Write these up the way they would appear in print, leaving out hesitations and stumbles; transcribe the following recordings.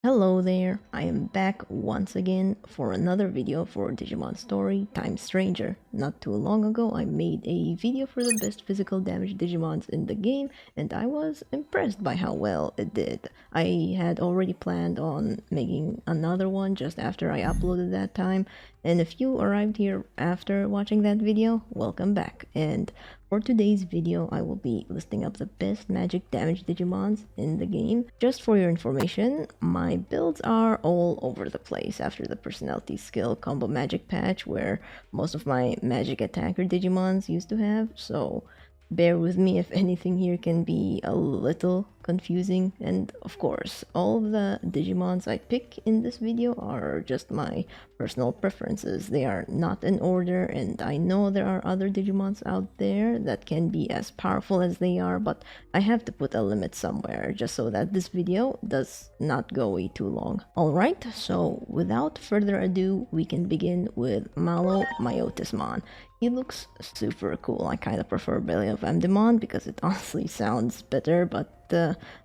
Hello there, I am back once again for another video for Digimon Story Time Stranger. Not too long ago I made a video for the best physical damage Digimons in the game and I was impressed by how well it did. I had already planned on making another one just after I uploaded that time, and if you arrived here after watching that video, welcome back. And for today's video, I will be listing up the best magic damage Digimons in the game. Just for your information, my builds are all over the place after the personality skill combo magic patch where most of my magic attacker Digimons used to have, so bear with me if anything here can be a little confusing. And of course, all of the Digimons I pick in this video are just my personal preferences. They are not in order, and I know there are other Digimons out there that can be as powerful as they are, but I have to put a limit somewhere just so that this video does not go way too long. Alright, so without further ado, we can begin with Malo Myotismon. He looks super cool. I kind of prefer Belly of Amdemon because it honestly sounds better, but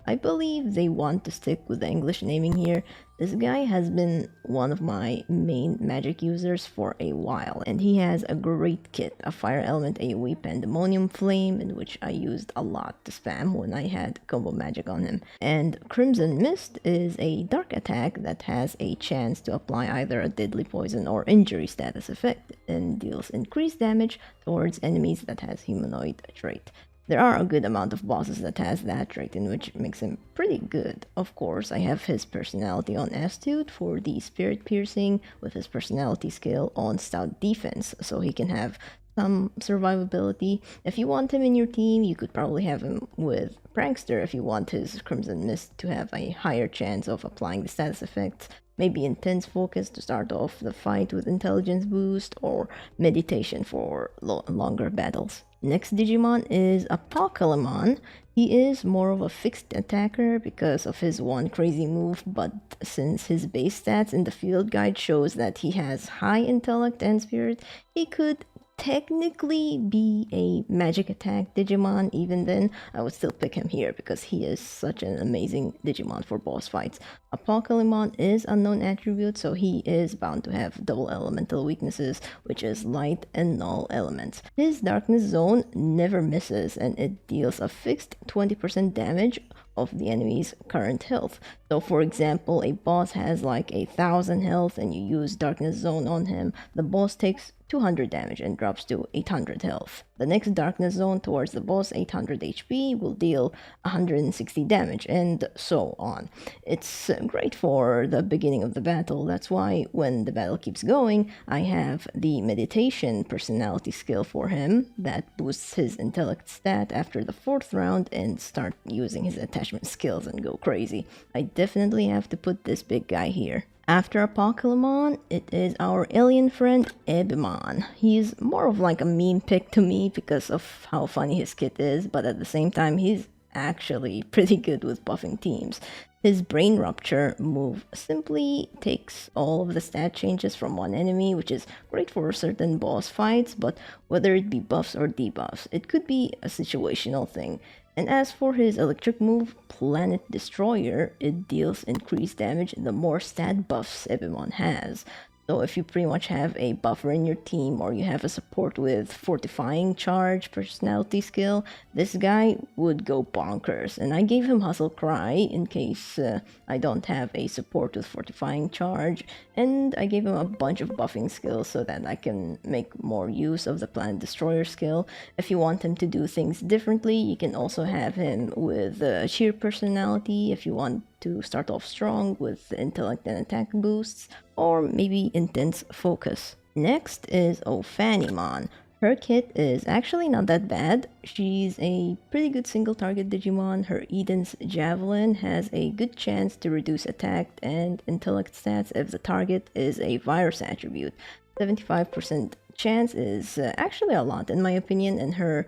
I believe they want to stick with the English naming here. This guy has been one of my main magic users for a while, and he has a great kit, a Fire Element AoE Pandemonium Flame, in which I used a lot to spam when I had combo magic on him. And Crimson Mist is a dark attack that has a chance to apply either a deadly poison or injury status effect, and deals increased damage towards enemies that has humanoid trait. There are a good amount of bosses that has that trait, in which makes him pretty good. Of course, I have his personality on Astute for the Spirit Piercing, with his personality skill on Stout Defense, so he can have some survivability. If you want him in your team, you could probably have him with Prankster if you want his Crimson Mist to have a higher chance of applying the status effects. Maybe Intense Focus to start off the fight with Intelligence Boost, or Meditation for longer battles. Next Digimon is Apocalypse. He is more of a fixed attacker because of his one crazy move, but since his base stats in the field guide shows that he has high intellect and spirit, he could technically be a magic attack Digimon. Even then, I would still pick him here because he is such an amazing Digimon for boss fights. Apocalypse is unknown attribute, so he is bound to have double elemental weaknesses, which is light and null elements. His darkness zone never misses, and it deals a fixed 20% damage of the enemy's current health. So for example, a boss has like 1,000 health and you use darkness zone on him, the boss takes 200 damage and drops to 800 health. The next darkness zone towards the boss, 800 HP, will deal 160 damage, and so on. It's great for the beginning of the battle. That's why when the battle keeps going, I have the meditation personality skill for him that boosts his intellect stat after the 4th round, and start using his attachment skills and go crazy. I definitely have to put this big guy here. After Apocalypse, it is our alien friend Ebimon. He's more of like a meme pick to me because of how funny his kit is, but at the same time he's actually pretty good with buffing teams. His Brain Rupture move simply takes all of the stat changes from one enemy, which is great for certain boss fights, but whether it be buffs or debuffs, it could be a situational thing. And as for his electric move, Planet Destroyer, it deals increased damage the more stat buffs Ebimon has. So if you pretty much have a buffer in your team, or you have a support with Fortifying Charge personality skill, this guy would go bonkers. And I gave him Hustle Cry in case I don't have a support with Fortifying Charge, and I gave him a bunch of buffing skills so that I can make more use of the Planet Destroyer skill. If you want him to do things differently, you can also have him with Sheer Personality if you want to start off strong with intellect and attack boosts, or maybe intense focus. Next is Ophanimon. Her kit is actually not that bad. She's a pretty good single target Digimon. Her Eden's Javelin has a good chance to reduce attack and intellect stats if the target is a virus attribute. 75% chance is actually a lot in my opinion, and her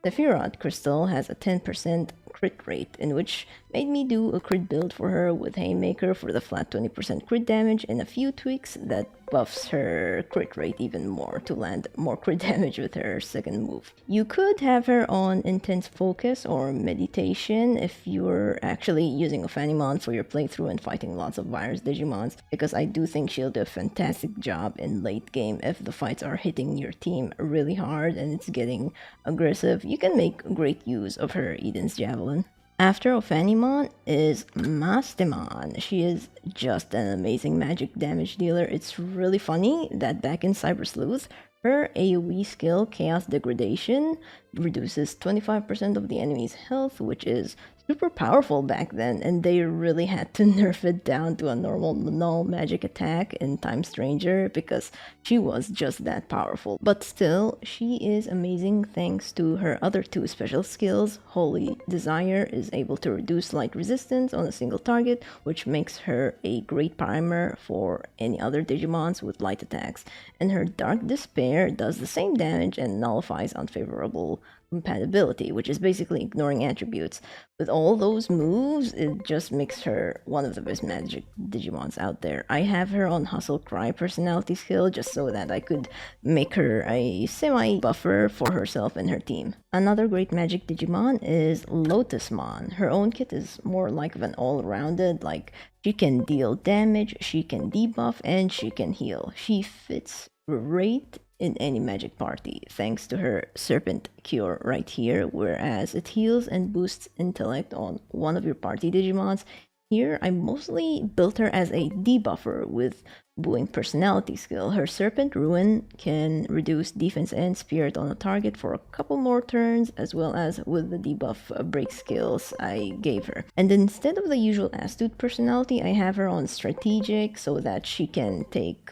Sephiroth Crystal has a 10% crit rate, in which made me do a crit build for her with Haymaker for the flat 20% crit damage and a few tweaks that buffs her crit rate even more to land more crit damage with her second move. You could have her on Intense Focus or Meditation if you're actually using Ophanimon for your playthrough and fighting lots of virus Digimons, because I do think she'll do a fantastic job in late game if the fights are hitting your team really hard and it's getting aggressive. You can make great use of her Eden's Javelin. After Ophanimon is Mastemon. She is just an amazing magic damage dealer. It's really funny that back in Cyber Sleuth, her AoE skill, Chaos Degradation, reduces 25% of the enemy's health, which is super powerful back then, and they really had to nerf it down to a normal null magic attack in Time Stranger because she was just that powerful. But still, she is amazing thanks to her other two special skills. Holy Desire is able to reduce light resistance on a single target, which makes her a great primer for any other Digimons with light attacks, and her Dark Despair does the same damage and nullifies unfavorable compatibility, which is basically ignoring attributes. With all those moves, it just makes her one of the best magic Digimons out there. I have her on Hustle Cry personality skill just so that I could make her a semi-buffer for herself and her team. Another great magic Digimon is Lotusmon. Her own kit is more like an all-rounded, like she can deal damage, she can debuff, and she can heal. She fits great in any magic party thanks to her Serpent Cure right here, whereas it heals and boosts intellect on one of your party Digimons. Here I mostly built her as a debuffer with Booing personality skill. Her Serpent Ruin can reduce defense and spirit on a target for a couple more turns, as well as with the debuff break skills I gave her. And instead of the usual Astute personality, I have her on Strategic so that she can take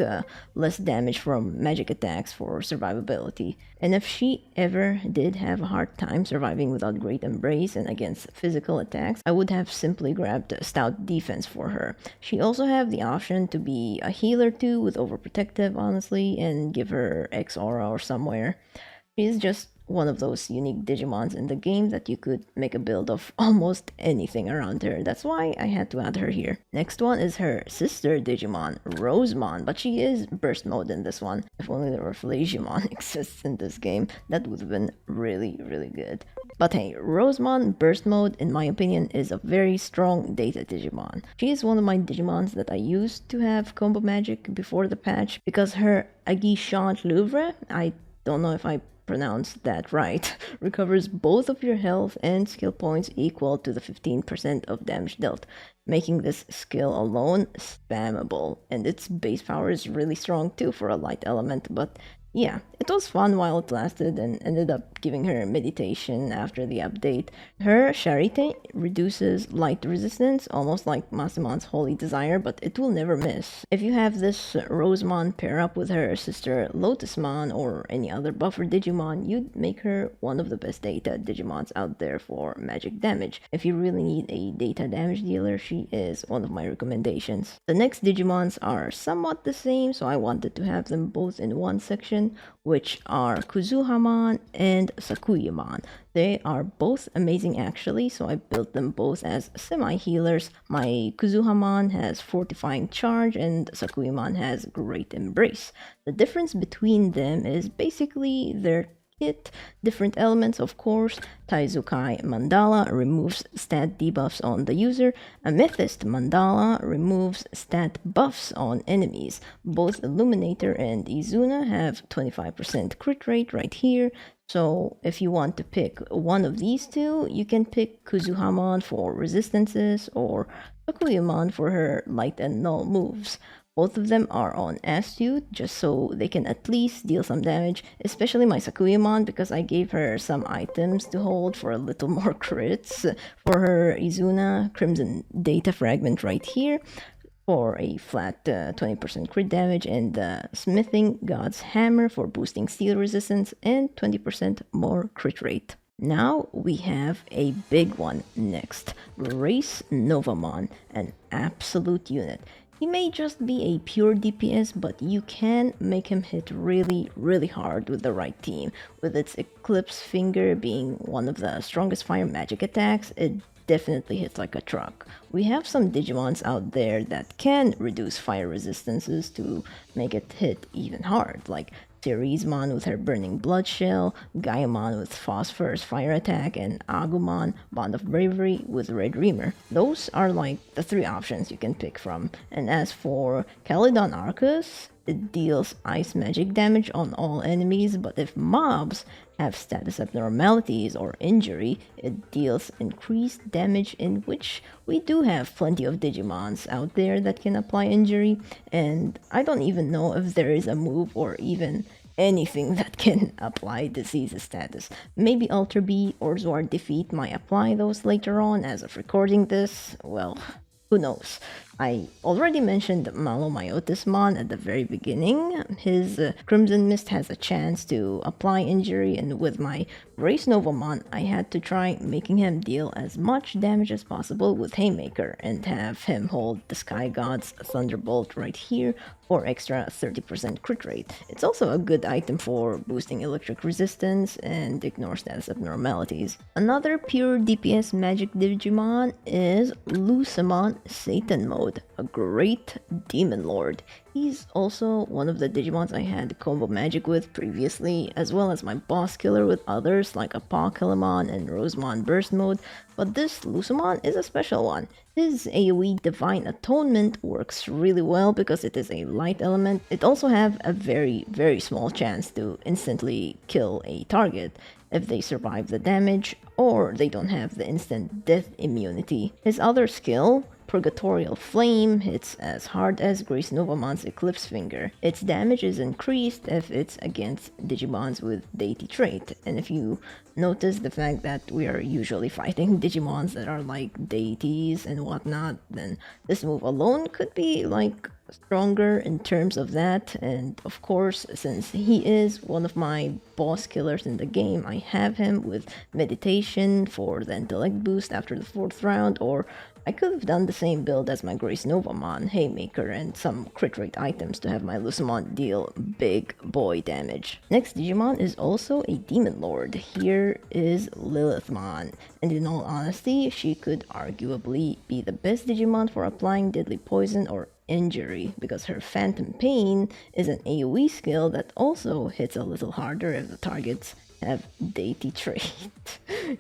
less damage from magic attacks for survivability. And if she ever did have a hard time surviving without Great Embrace and against physical attacks, I would have simply grabbed Stout Defense for her. She also have the option to be a healer too with Overprotective, honestly, and give her X Aura or somewhere. She's just one of those unique Digimons in the game that you could make a build of almost anything around her. That's why I had to add her here. Next one is her sister Digimon, Rosemon, but she is burst mode in this one. If only the Reflagimon exists in this game, that would have been really, really good. But hey, Rosemon burst mode, in my opinion, is a very strong data Digimon. She is one of my Digimons that I used to have combo magic before the patch because her Aguichant Louvre, I don't know if I pronounced that right, recovers both of your health and skill points equal to the 15% of damage dealt, making this skill alone spammable. And its base power is really strong too for a light element, but yeah, it was fun while it lasted and ended up giving her meditation after the update. Her Charité reduces light resistance, almost like Masamon's Holy Desire, but it will never miss. If you have this Rosemon pair up with her sister Lotusmon or any other buffer Digimon, you'd make her one of the best data Digimons out there for magic damage. If you really need a data damage dealer, she is one of my recommendations. The next Digimons are somewhat the same, so I wanted to have them both in one section, which are Kuzuhamon and Sakuyamon. They are both amazing actually, so I built them both as semi-healers. My Kuzuhamon has Fortifying Charge and Sakuyamon has Great Embrace. The difference between them is basically their kit, different elements of course. Taizukai Mandala removes stat debuffs on the user. Amethyst Mandala removes stat buffs on enemies. Both Illuminator and Izuna have 25% crit rate right here. So if you want to pick one of these two, you can pick Kuzuhamon for resistances or Sakuyamon for her light and null moves. Both of them are on Astute, just so they can at least deal some damage, especially my Sakuyamon because I gave her some items to hold for a little more crits. For her Izuna, Crimson Data Fragment right here for a flat 20% crit damage, and Smithing God's Hammer for boosting steel resistance and 20% more crit rate. Now we have a big one next, Race Novamon, an absolute unit. He may just be a pure DPS, but you can make him hit really, really hard with the right team. With its Eclipse Finger being one of the strongest fire magic attacks, it definitely hits like a truck. We have some Digimons out there that can reduce fire resistances to make it hit even hard, like Teresmon with her Burning Blood Shell, Gaimon with Phosphorus Fire Attack, and Agumon, Bond of Bravery with Red Reamer. Those are like the three options you can pick from. And as for Calydon Arcus, it deals ice magic damage on all enemies, but if mobs have status abnormalities or injury, it deals increased damage, in which we do have plenty of Digimons out there that can apply injury, and I don't even know if there is a move or even anything that can apply disease status. Maybe Alter B or Zwar Defeat might apply those later on. As of recording this, well, who knows? I already mentioned Malomyotismon at the very beginning. His Crimson Mist has a chance to apply injury, and with my Grace Novamon, I had to try making him deal as much damage as possible with Haymaker and have him hold the Sky God's Thunderbolt right here for extra 30% crit rate. It's also a good item for boosting electric resistance and ignore status abnormalities. Another pure DPS magic Digimon is Lucemon Satan Mode, a great Demon Lord. He's also one of the Digimons I had combo magic with previously, as well as my boss killer with others like Apocalypse and Rosemon Burst Mode, but this Lucemon is a special one. His AoE Divine Atonement works really well because it is a light element. It also have a very, very small chance to instantly kill a target if they survive the damage or they don't have the instant death immunity. His other skill, Purgatorial Flame, hits as hard as Grace Novamon's Eclipse Finger. Its damage is increased if it's against Digimons with Deity trait, and if you notice the fact that we are usually fighting Digimons that are like deities and whatnot, then this move alone could be like stronger in terms of that. And of course, since he is one of my boss killers in the game, I have him with Meditation for the intellect boost after the 4th round, or I could have done the same build as my Grace Novamon, Haymaker, and some crit rate items to have my Lucemon deal big boy damage. Next Digimon is also a Demon Lord. Here is Lilithmon, and in all honesty, she could arguably be the best Digimon for applying deadly poison or injury, because her Phantom Pain is an AoE skill that also hits a little harder if the targets have deity trait.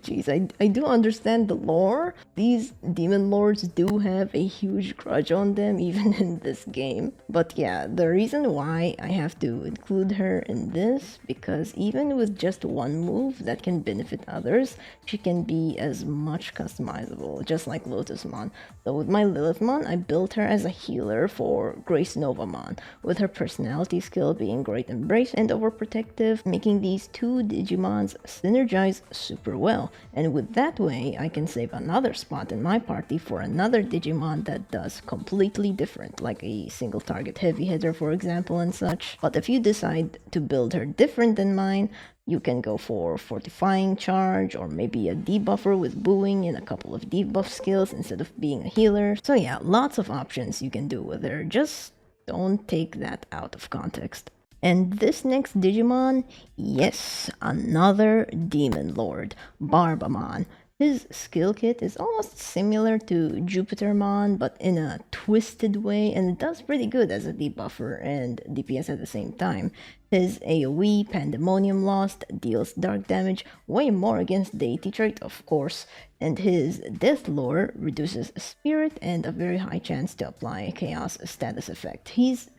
Jeez, I do understand the lore. These demon lords do have a huge grudge on them even in this game. But yeah, the reason why I have to include her in this, because even with just one move that can benefit others, she can be as much customizable, just like Lotusmon. So with my Lilithmon, I built her as a healer for Grace Novamon, with her personality skill being Great Embrace and Overprotective, making these two Digimons synergize super well. And with that way, I can save another spot in my party for another Digimon that does completely different, like a single target heavy hitter for example and such. But if you decide to build her different than mine, you can go for Fortifying Charge, or maybe a debuffer with Booing and a couple of debuff skills instead of being a healer. So yeah, lots of options you can do with her, just don't take that out of context. And this next Digimon, yes, another Demon Lord, Barbamon. His skill kit is almost similar to Jupitermon, but in a twisted way, and it does pretty good as a debuffer and DPS at the same time. His AoE, Pandemonium Lost, deals dark damage, way more against Deity trait, of course, and his Death Lore reduces Spirit and a very high chance to apply Chaos status effect. He's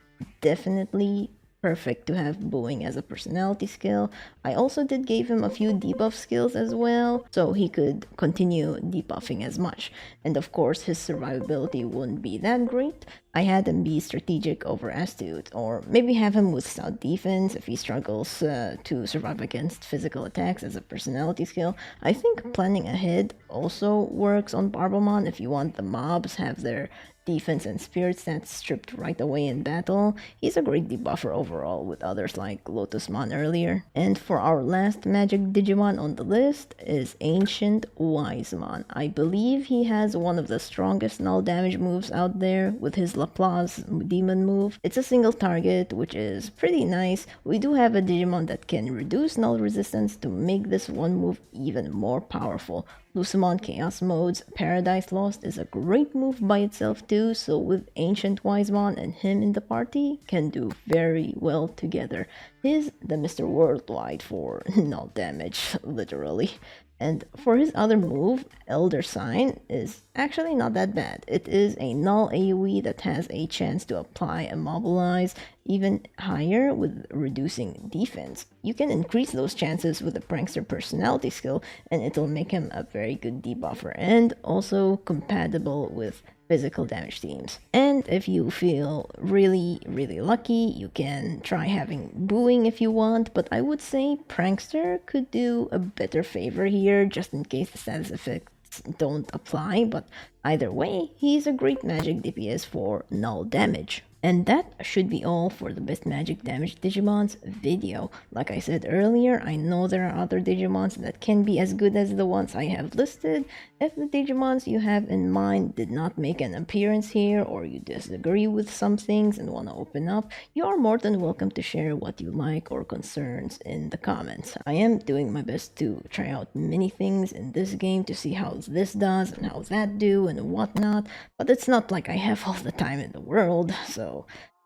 definitely perfect to have Booing as a personality skill. I also did give him a few debuff skills as well, so he could continue debuffing as much. And of course, his survivability wouldn't be that great. I had him be strategic over astute, or maybe have him with stout defense if he struggles to survive against physical attacks as a personality skill. I think planning ahead also works on Barbamon if you want the mobs have their defense and spirit stats stripped right away in battle. He's a great debuffer overall, with others like Lotusmon earlier. And for our last magic Digimon on the list is Ancient Wisemon. I believe he has one of the strongest null damage moves out there with his Laplace demon move. It's a single target, which is pretty nice. We do have a Digimon that can reduce null resistance to make this one move even more powerful. Lucemon Chaos Mode's Paradise Lost is a great move by itself too, so with Ancient Wisemon and him in the party, can do very well together. He's the Mr. Worldwide for null damage, literally. And for his other move, Elder Sign, is actually not that bad. It is a null AoE that has a chance to apply Immobilize even higher with reducing defense. You can increase those chances with the Prankster personality skill, and it'll make him a very good debuffer and also compatible with physical damage teams. And if you feel really lucky, you can try having Booing if you want, but I would say Prankster could do a better favor here just in case the status effects don't apply, but either way, he's a great magic DPS for null damage. And that should be all for the best magic damage Digimons video. Like I said earlier, I know there are other Digimons that can be as good as the ones I have listed. If the Digimons you have in mind did not make an appearance here, or you disagree with some things and want to open up, you are more than welcome to share what you like or concerns in the comments. I am doing my best to try out many things in this game to see how this does and how that do and whatnot, but it's not like I have all the time in the world, so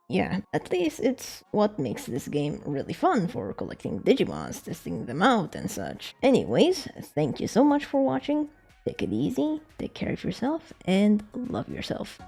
yeah, at least it's what makes this game really fun for collecting Digimons, testing them out and such. Anyways, thank you so much for watching. Take it easy, take care of yourself, and love yourself.